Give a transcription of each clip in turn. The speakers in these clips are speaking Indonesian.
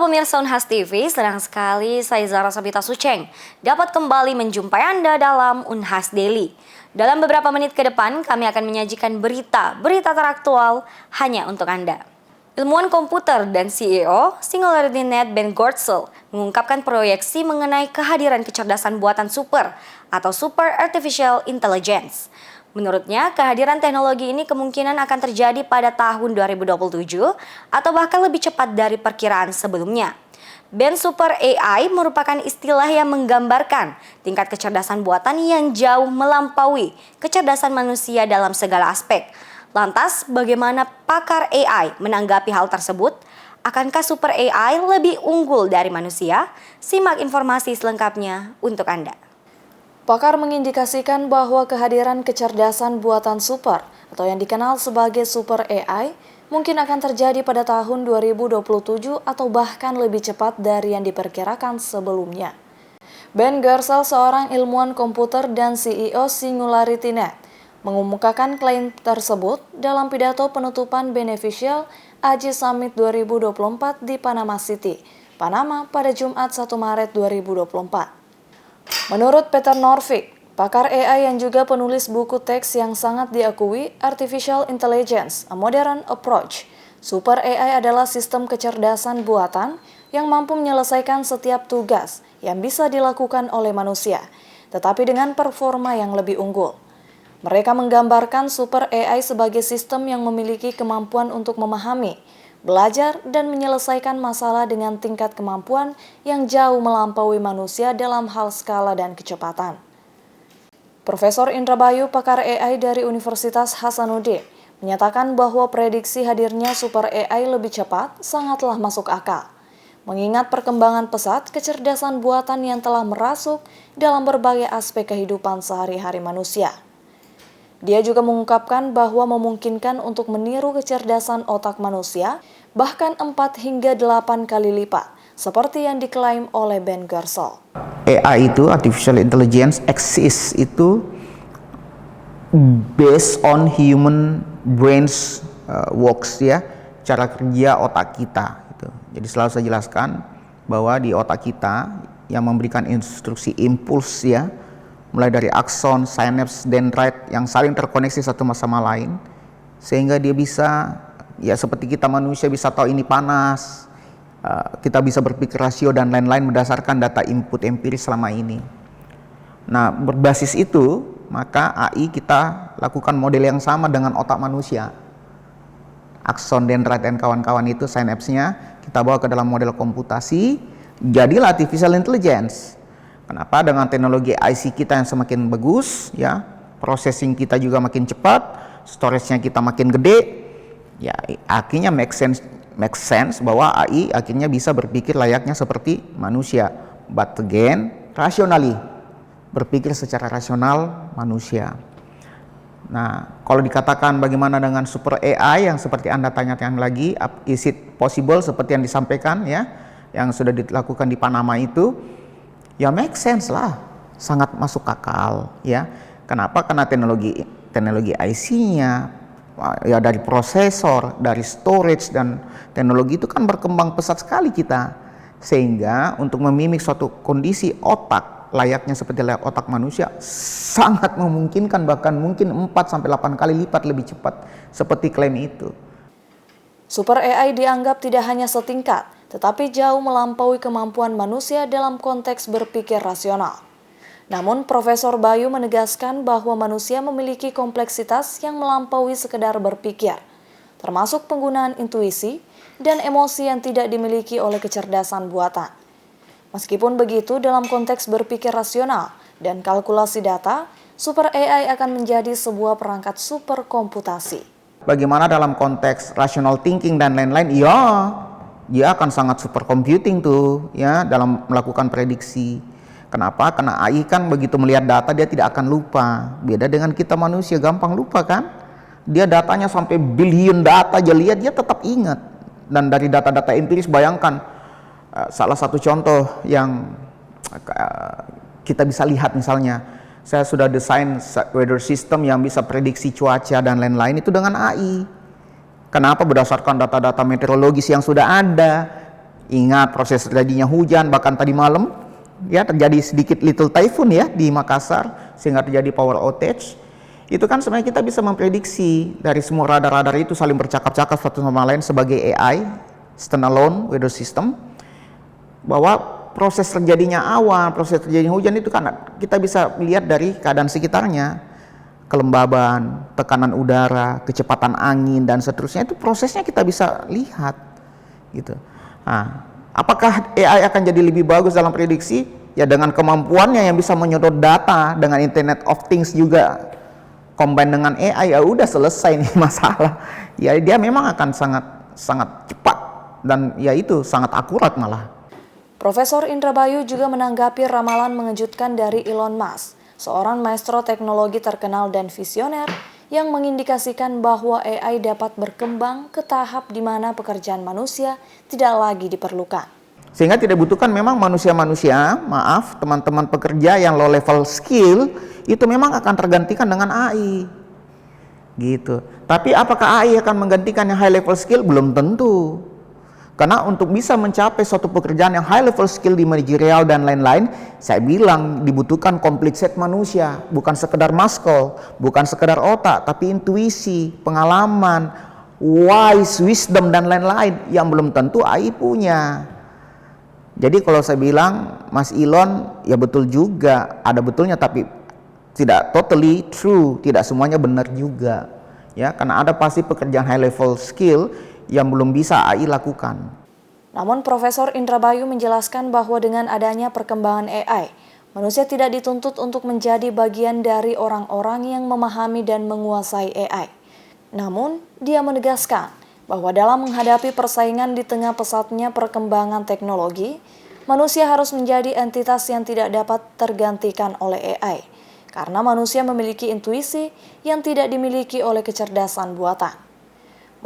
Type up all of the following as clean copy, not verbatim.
pemirsa Unhas TV, senang sekali saya Zara Sabita Suceng dapat kembali menjumpai Anda dalam Unhas Daily. Dalam beberapa menit ke depan kami akan menyajikan berita teraktual hanya untuk Anda. Ilmuwan komputer dan CEO SingularityNet Ben Goertzel mengungkapkan proyeksi mengenai kehadiran kecerdasan buatan super atau Super Artificial Intelligence. Menurutnya, kehadiran teknologi ini kemungkinan akan terjadi pada tahun 2027 atau bahkan lebih cepat dari perkiraan sebelumnya. Ben Super AI merupakan istilah yang menggambarkan tingkat kecerdasan buatan yang jauh melampaui kecerdasan manusia dalam segala aspek. Lantas, bagaimana pakar AI menanggapi hal tersebut? Akankah Super AI lebih unggul dari manusia? Simak informasi selengkapnya untuk Anda. Pakar mengindikasikan bahwa kehadiran kecerdasan buatan super atau yang dikenal sebagai Super AI mungkin akan terjadi pada tahun 2027 atau bahkan lebih cepat dari yang diperkirakan sebelumnya. Ben Goertzel, seorang ilmuwan komputer dan CEO SingularityNet, mengemukakan klaim tersebut dalam pidato penutupan Beneficial AGI Summit 2024 di Panama City, Panama pada Jumat 1 Maret 2024. Menurut Peter Norvig, pakar AI yang juga penulis buku teks yang sangat diakui, Artificial Intelligence, A Modern Approach, Super AI adalah sistem kecerdasan buatan yang mampu menyelesaikan setiap tugas yang bisa dilakukan oleh manusia, tetapi dengan performa yang lebih unggul. Mereka menggambarkan Super AI sebagai sistem yang memiliki kemampuan untuk memahami, belajar, dan menyelesaikan masalah dengan tingkat kemampuan yang jauh melampaui manusia dalam hal skala dan kecepatan. Profesor Indra Bayu, pakar AI dari Universitas Hasanuddin, menyatakan bahwa prediksi hadirnya Super AI lebih cepat sangatlah masuk akal, mengingat perkembangan pesat kecerdasan buatan yang telah merasuk dalam berbagai aspek kehidupan sehari-hari manusia. Dia juga mengungkapkan bahwa memungkinkan untuk meniru kecerdasan otak manusia bahkan 4 hingga 8 kali lipat, seperti yang diklaim oleh Ben Goertzel. AI itu, Artificial Intelligence, exists itu based on human brains works, ya, cara kerja otak kita. Gitu. Jadi selalu saya jelaskan bahwa di otak kita yang memberikan instruksi impuls, ya, mulai dari akson, sinaps, dendrit yang saling terkoneksi satu sama lain, sehingga dia bisa, ya seperti kita manusia bisa tahu ini panas, kita bisa berpikir rasio dan lain-lain berdasarkan data input empiris selama ini. Nah, berbasis itu, maka AI kita lakukan model yang sama dengan otak manusia. Akson, dendrit, dan kawan-kawan itu, sinapsnya, kita bawa ke dalam model komputasi, jadilah Artificial Intelligence. Kenapa? Dengan teknologi IC kita yang semakin bagus, ya, processing kita juga makin cepat, storage-nya kita makin gede, ya akhirnya make sense bahwa AI akhirnya bisa berpikir layaknya seperti manusia, but again rationally, berpikir secara rasional manusia. Nah, kalau dikatakan bagaimana dengan Super AI yang seperti Anda tanyakan lagi, is it possible seperti yang disampaikan, ya, yang sudah dilakukan di Panama itu, ya make sense lah, sangat masuk akal, ya. Kenapa? Karena teknologi IC-nya, ya, dari prosesor, dari storage, dan teknologi itu kan berkembang pesat sekali kita, sehingga untuk memimik suatu kondisi otak layaknya seperti otak manusia sangat memungkinkan, bahkan mungkin 4-8 kali lipat lebih cepat seperti klaim itu. Super AI dianggap tidak hanya setingkat, tetapi jauh melampaui kemampuan manusia dalam konteks berpikir rasional. Namun, Profesor Bayu menegaskan bahwa manusia memiliki kompleksitas yang melampaui sekedar berpikir, termasuk penggunaan intuisi dan emosi yang tidak dimiliki oleh kecerdasan buatan. Meskipun begitu, dalam konteks berpikir rasional dan kalkulasi data, Super AI akan menjadi sebuah perangkat superkomputasi. Bagaimana dalam konteks rational thinking dan lain-lain, ya, dia akan sangat super computing tuh, ya, dalam melakukan prediksi. Kenapa? Karena AI kan begitu melihat data dia tidak akan lupa. Beda dengan kita manusia, gampang lupa kan? Dia datanya sampai billion data aja lihat dia tetap ingat. Dan dari data-data empiris, bayangkan salah satu contoh yang kita bisa lihat, misalnya saya sudah desain weather system yang bisa prediksi cuaca dan lain-lain itu dengan AI. Kenapa? Berdasarkan data-data meteorologis yang sudah ada. Ingat proses terjadinya hujan, bahkan tadi malam ya terjadi sedikit little typhoon ya di Makassar sehingga terjadi power outage. Itu kan sebenarnya kita bisa memprediksi dari semua radar-radar itu saling bercakap-cakap satu sama lain sebagai AI, standalone weather system, bahwa proses terjadinya awan, proses terjadinya hujan itu kan kita bisa lihat dari keadaan sekitarnya, kelembaban, tekanan udara, kecepatan angin dan seterusnya, itu prosesnya kita bisa lihat gitu. Nah, apakah AI akan jadi lebih bagus dalam prediksi? Ya dengan kemampuannya yang bisa menyedot data dengan Internet of Things juga combine dengan AI, ya udah selesai nih masalah. Ya dia memang akan sangat cepat dan ya itu sangat akurat malah. Profesor Indra Bayu juga menanggapi ramalan mengejutkan dari Elon Musk, seorang maestro teknologi terkenal dan visioner yang mengindikasikan bahwa AI dapat berkembang ke tahap di mana pekerjaan manusia tidak lagi diperlukan. Sehingga tidak dibutuhkan memang manusia-manusia, maaf teman-teman pekerja yang low level skill itu memang akan tergantikan dengan AI. Gitu. Tapi apakah AI akan menggantikan yang high level skill? Belum tentu. Karena untuk bisa mencapai suatu pekerjaan yang high level skill di manajerial dan lain-lain, saya bilang dibutuhkan complete set manusia, bukan sekedar muscle, bukan sekedar otak, tapi intuisi, pengalaman, wise, wisdom dan lain-lain yang belum tentu AI punya. Jadi kalau saya bilang Mas Elon ya betul juga, ada betulnya tapi tidak totally true, tidak semuanya benar juga. Ya, karena ada pasti pekerjaan high level skill yang belum bisa AI lakukan. Namun Profesor Indra Bayu menjelaskan bahwa dengan adanya perkembangan AI, manusia tidak dituntut untuk menjadi bagian dari orang-orang yang memahami dan menguasai AI. Namun, dia menegaskan bahwa dalam menghadapi persaingan di tengah pesatnya perkembangan teknologi, manusia harus menjadi entitas yang tidak dapat tergantikan oleh AI, karena manusia memiliki intuisi yang tidak dimiliki oleh kecerdasan buatan.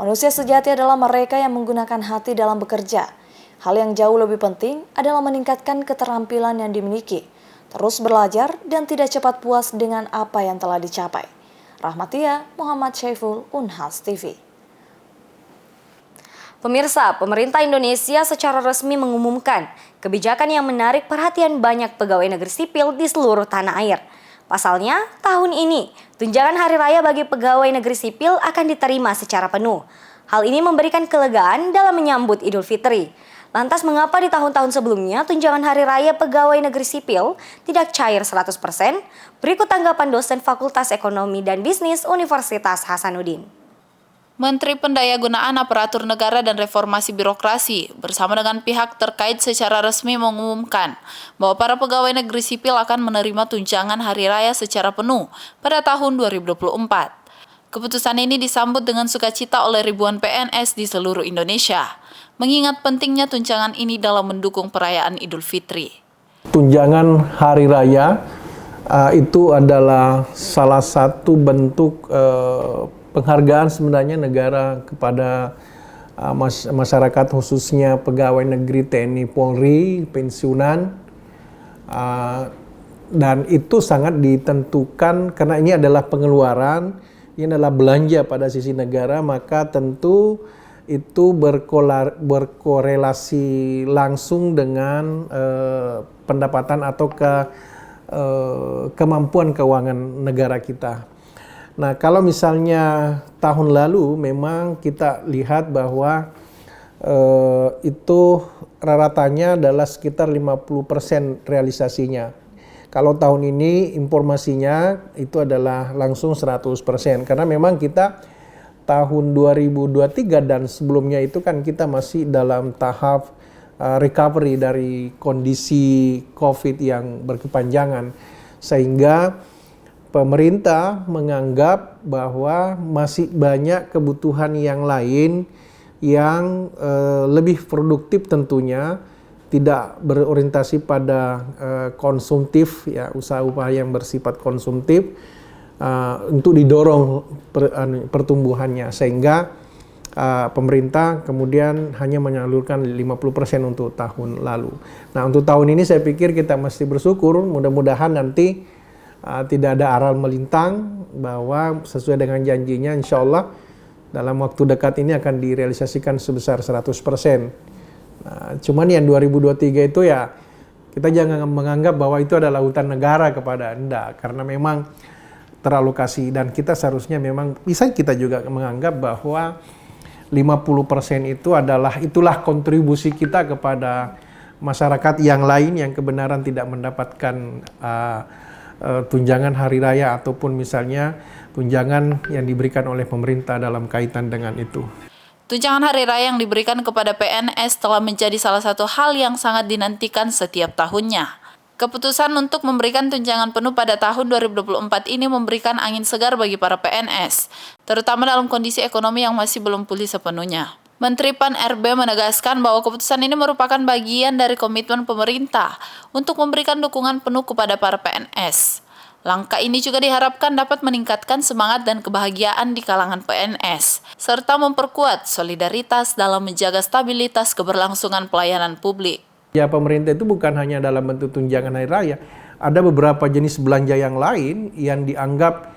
Manusia sejati adalah mereka yang menggunakan hati dalam bekerja. Hal yang jauh lebih penting adalah meningkatkan keterampilan yang dimiliki, terus belajar dan tidak cepat puas dengan apa yang telah dicapai. Rahmatia Muhammad Syaiful, Unhas TV. Pemirsa, pemerintah Indonesia secara resmi mengumumkan kebijakan yang menarik perhatian banyak pegawai negeri sipil di seluruh tanah air. Pasalnya, tahun ini, tunjangan hari raya bagi pegawai negeri sipil akan diterima secara penuh. Hal ini memberikan kelegaan dalam menyambut Idul Fitri. Lantas mengapa di tahun-tahun sebelumnya tunjangan hari raya pegawai negeri sipil tidak cair 100%? Berikut tanggapan dosen Fakultas Ekonomi dan Bisnis Universitas Hasanuddin. Menteri Pendayagunaan Aparatur Negara dan Reformasi Birokrasi bersama dengan pihak terkait secara resmi mengumumkan bahwa para pegawai negeri sipil akan menerima tunjangan hari raya secara penuh pada tahun 2024. Keputusan ini disambut dengan sukacita oleh ribuan PNS di seluruh Indonesia, mengingat pentingnya tunjangan ini dalam mendukung perayaan Idul Fitri. Tunjangan hari raya itu adalah salah satu bentuk penghargaan sebenarnya negara kepada masyarakat, khususnya pegawai negeri TNI Polri, pensiunan, dan itu sangat ditentukan karena ini adalah pengeluaran, ini adalah belanja pada sisi negara, maka tentu itu berkorelasi langsung dengan pendapatan atau kemampuan keuangan negara kita. Nah, kalau misalnya tahun lalu memang kita lihat bahwa itu rata-ratanya adalah sekitar 50% realisasinya. Kalau tahun ini informasinya itu adalah langsung 100%. Karena memang kita tahun 2023 dan sebelumnya itu kan kita masih dalam tahap recovery dari kondisi COVID yang berkepanjangan. Sehingga pemerintah menganggap bahwa masih banyak kebutuhan yang lain yang lebih produktif tentunya, tidak berorientasi pada konsumtif, ya usaha-usaha yang bersifat konsumtif untuk didorong pertumbuhannya, sehingga pemerintah kemudian hanya menyalurkan 50% untuk tahun lalu. Nah, untuk tahun ini saya pikir kita mesti bersyukur, mudah-mudahan nanti tidak ada aral melintang, bahwa sesuai dengan janjinya insya Allah dalam waktu dekat ini akan direalisasikan sebesar 100%. Nah, cuman yang 2023 itu ya kita jangan menganggap bahwa itu adalah hutan negara kepada Anda, karena memang teralokasi, dan kita seharusnya memang bisa kita juga menganggap bahwa 50% itu itulah kontribusi kita kepada masyarakat yang lain yang kebenaran tidak mendapatkan tunjangan hari raya ataupun misalnya tunjangan yang diberikan oleh pemerintah dalam kaitan dengan itu. Tunjangan hari raya yang diberikan kepada PNS telah menjadi salah satu hal yang sangat dinantikan setiap tahunnya. Keputusan untuk memberikan tunjangan penuh pada tahun 2024 ini memberikan angin segar bagi para PNS, terutama dalam kondisi ekonomi yang masih belum pulih sepenuhnya. Menteri Pan-RB menegaskan bahwa keputusan ini merupakan bagian dari komitmen pemerintah untuk memberikan dukungan penuh kepada para PNS. Langkah ini juga diharapkan dapat meningkatkan semangat dan kebahagiaan di kalangan PNS, serta memperkuat solidaritas dalam menjaga stabilitas keberlangsungan pelayanan publik. Ya, pemerintah itu bukan hanya dalam bentuk tunjangan hari raya, ada beberapa jenis belanja yang lain yang dianggap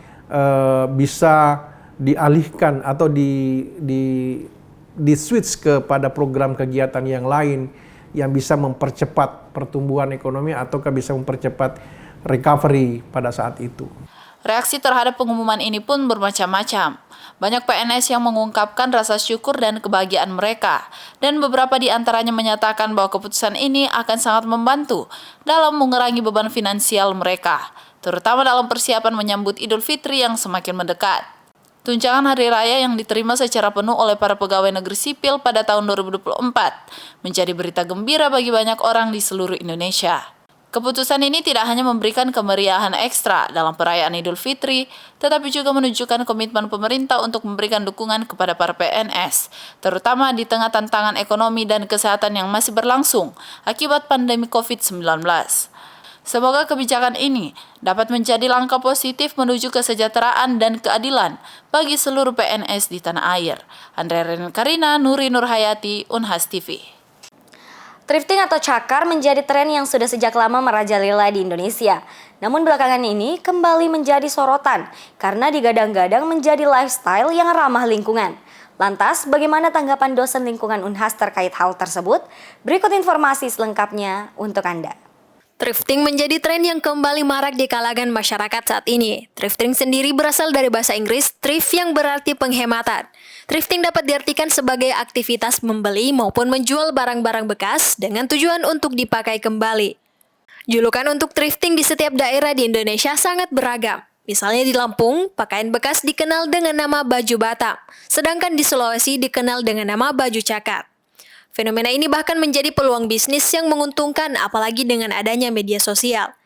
bisa dialihkan atau di switch kepada program kegiatan yang lain yang bisa mempercepat pertumbuhan ekonomi ataukah bisa mempercepat recovery pada saat itu. Reaksi terhadap pengumuman ini pun bermacam-macam. Banyak PNS yang mengungkapkan rasa syukur dan kebahagiaan mereka, dan beberapa di antaranya menyatakan bahwa keputusan ini akan sangat membantu dalam mengurangi beban finansial mereka, terutama dalam persiapan menyambut Idul Fitri yang semakin mendekat. Tunjangan hari raya yang diterima secara penuh oleh para pegawai negeri sipil pada tahun 2024 menjadi berita gembira bagi banyak orang di seluruh Indonesia. Keputusan ini tidak hanya memberikan kemeriahan ekstra dalam perayaan Idul Fitri, tetapi juga menunjukkan komitmen pemerintah untuk memberikan dukungan kepada para PNS, terutama di tengah tantangan ekonomi dan kesehatan yang masih berlangsung akibat pandemi COVID-19. Semoga kebijakan ini dapat menjadi langkah positif menuju kesejahteraan dan keadilan bagi seluruh PNS di tanah air. Andrea Karina, Nuri Nurhayati, Unhas TV. Thrifting atau cakar menjadi tren yang sudah sejak lama merajalela di Indonesia. Namun belakangan ini kembali menjadi sorotan karena digadang-gadang menjadi lifestyle yang ramah lingkungan. Lantas, bagaimana tanggapan dosen lingkungan Unhas terkait hal tersebut? Berikut informasi selengkapnya untuk Anda. Thrifting menjadi tren yang kembali marak di kalangan masyarakat saat ini. Thrifting sendiri berasal dari bahasa Inggris thrift yang berarti penghematan. Thrifting dapat diartikan sebagai aktivitas membeli maupun menjual barang-barang bekas dengan tujuan untuk dipakai kembali. Julukan untuk thrifting di setiap daerah di Indonesia sangat beragam. Misalnya di Lampung, pakaian bekas dikenal dengan nama baju Batam, sedangkan di Sulawesi dikenal dengan nama baju cakar. Fenomena ini bahkan menjadi peluang bisnis yang menguntungkan apalagi dengan adanya media sosial.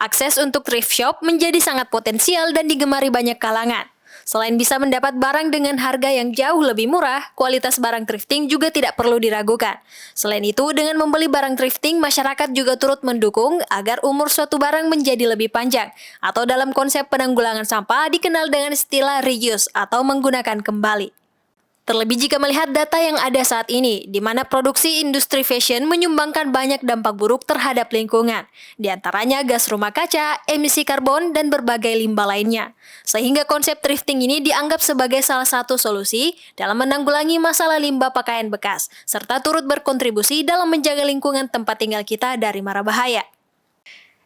Akses untuk thrift shop menjadi sangat potensial dan digemari banyak kalangan. Selain bisa mendapat barang dengan harga yang jauh lebih murah, kualitas barang thrifting juga tidak perlu diragukan. Selain itu, dengan membeli barang thrifting, masyarakat juga turut mendukung agar umur suatu barang menjadi lebih panjang, atau dalam konsep penanggulangan sampah dikenal dengan istilah reuse atau menggunakan kembali. Terlebih jika melihat data yang ada saat ini, di mana produksi industri fashion menyumbangkan banyak dampak buruk terhadap lingkungan, di antaranya gas rumah kaca, emisi karbon, dan berbagai limbah lainnya. Sehingga konsep thrifting ini dianggap sebagai salah satu solusi dalam menanggulangi masalah limbah pakaian bekas, serta turut berkontribusi dalam menjaga lingkungan tempat tinggal kita dari mara bahaya.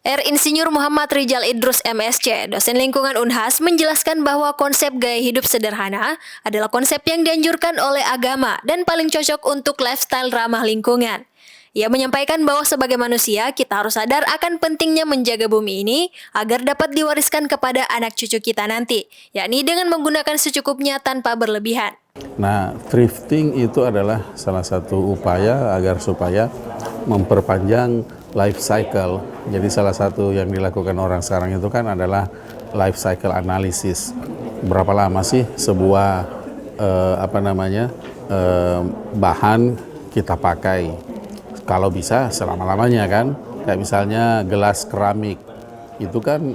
Insinyur Muhammad Rijal Idrus MSc, dosen lingkungan Unhas, menjelaskan bahwa konsep gaya hidup sederhana adalah konsep yang dianjurkan oleh agama dan paling cocok untuk lifestyle ramah lingkungan. Ia menyampaikan bahwa sebagai manusia, kita harus sadar akan pentingnya menjaga bumi ini agar dapat diwariskan kepada anak cucu kita nanti, yakni dengan menggunakan secukupnya tanpa berlebihan. Nah, thrifting itu adalah salah satu upaya agar supaya memperpanjang life cycle. Jadi salah satu yang dilakukan orang sekarang itu kan adalah life cycle analysis. Berapa lama sih sebuah bahan kita pakai? Kalau bisa selama-lamanya kan. Kayak misalnya gelas keramik. Itu kan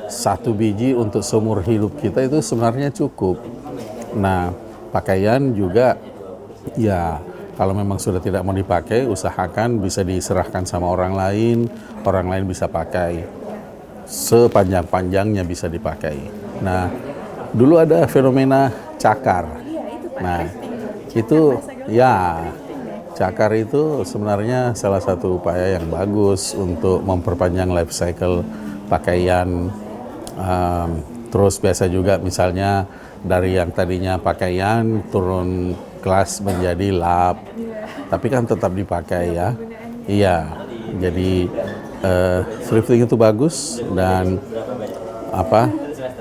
satu biji untuk seumur hidup kita itu sebenarnya cukup. Nah, pakaian juga ya kalau memang sudah tidak mau dipakai, usahakan bisa diserahkan sama orang lain bisa pakai. Sepanjang-panjangnya bisa dipakai. Nah, dulu ada fenomena cakar. Nah, itu ya cakar itu sebenarnya salah satu upaya yang bagus untuk memperpanjang life cycle pakaian. Terus biasa juga misalnya dari yang tadinya pakaian turun kelas menjadi lap, tapi kan tetap dipakai ya. Iya, jadi thrifting itu bagus dan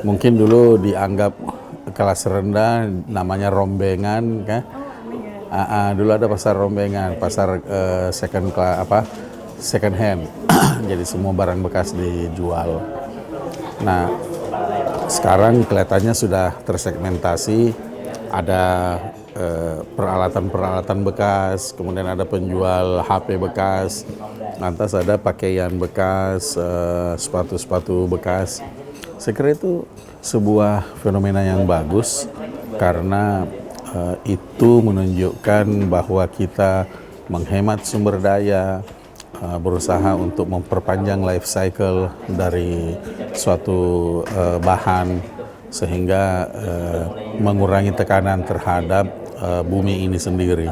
mungkin dulu dianggap kelas rendah, namanya rombengan kan. Dulu ada pasar rombengan, pasar second hand. Jadi semua barang bekas dijual. Nah, sekarang kelihatannya sudah tersegmentasi, ada peralatan-peralatan bekas, kemudian ada penjual HP bekas, lantas ada pakaian bekas, sepatu-sepatu bekas. Saya kira itu sebuah fenomena yang bagus karena itu menunjukkan bahwa kita menghemat sumber daya, berusaha untuk memperpanjang life cycle dari suatu bahan sehingga mengurangi tekanan terhadap bumi ini sendiri.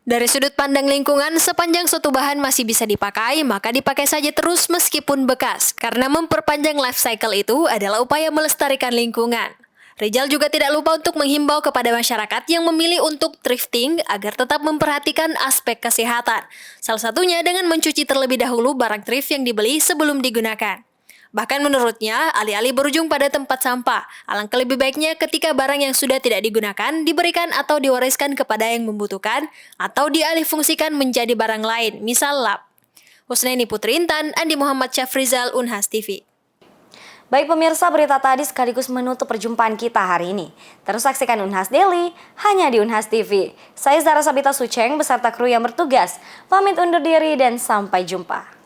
Dari sudut pandang lingkungan, sepanjang suatu bahan masih bisa dipakai, maka dipakai saja terus meskipun bekas, karena memperpanjang life cycle itu adalah upaya melestarikan lingkungan. Rizal juga tidak lupa untuk menghimbau kepada masyarakat yang memilih untuk thrifting agar tetap memperhatikan aspek kesehatan. Salah satunya dengan mencuci terlebih dahulu barang thrift yang dibeli sebelum digunakan. Bahkan menurutnya, alih-alih berujung pada tempat sampah, alangkah lebih baiknya ketika barang yang sudah tidak digunakan diberikan atau diwariskan kepada yang membutuhkan atau dialihfungsikan menjadi barang lain, misal lap. Husnaini Putri Intan, Andi Muhammad Syafrizal, Unhas TV. Baik pemirsa, berita tadi sekaligus menutup perjumpaan kita hari ini. Terus saksikan Unhas Daily hanya di Unhas TV. Saya Zara Sabita Sucheng beserta kru yang bertugas. Pamit undur diri dan sampai jumpa.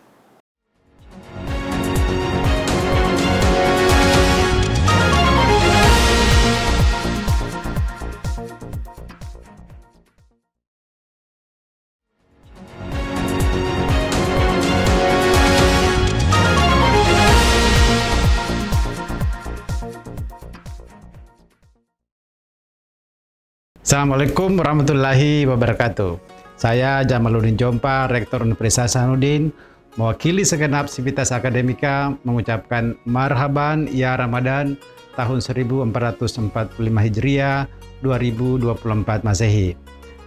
Assalamualaikum warahmatullahi wabarakatuh. Saya Jamaluddin Jompa, Rektor Universitas Hasanuddin, mewakili segenap sivitas akademika mengucapkan marhaban ya Ramadan tahun 1445 Hijriah 2024 Masehi.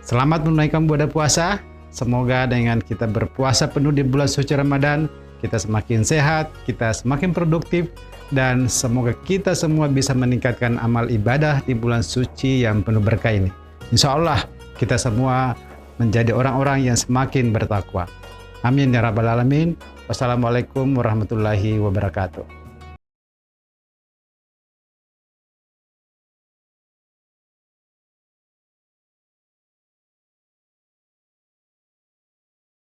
Selamat menunaikan ibadah puasa. Semoga dengan kita berpuasa penuh di bulan suci Ramadan, kita semakin sehat, kita semakin produktif, dan semoga kita semua bisa meningkatkan amal ibadah di bulan suci yang penuh berkah ini. Insya Allah kita semua menjadi orang-orang yang semakin bertakwa. Amin ya Rabbal Alamin. Wassalamualaikum warahmatullahi wabarakatuh.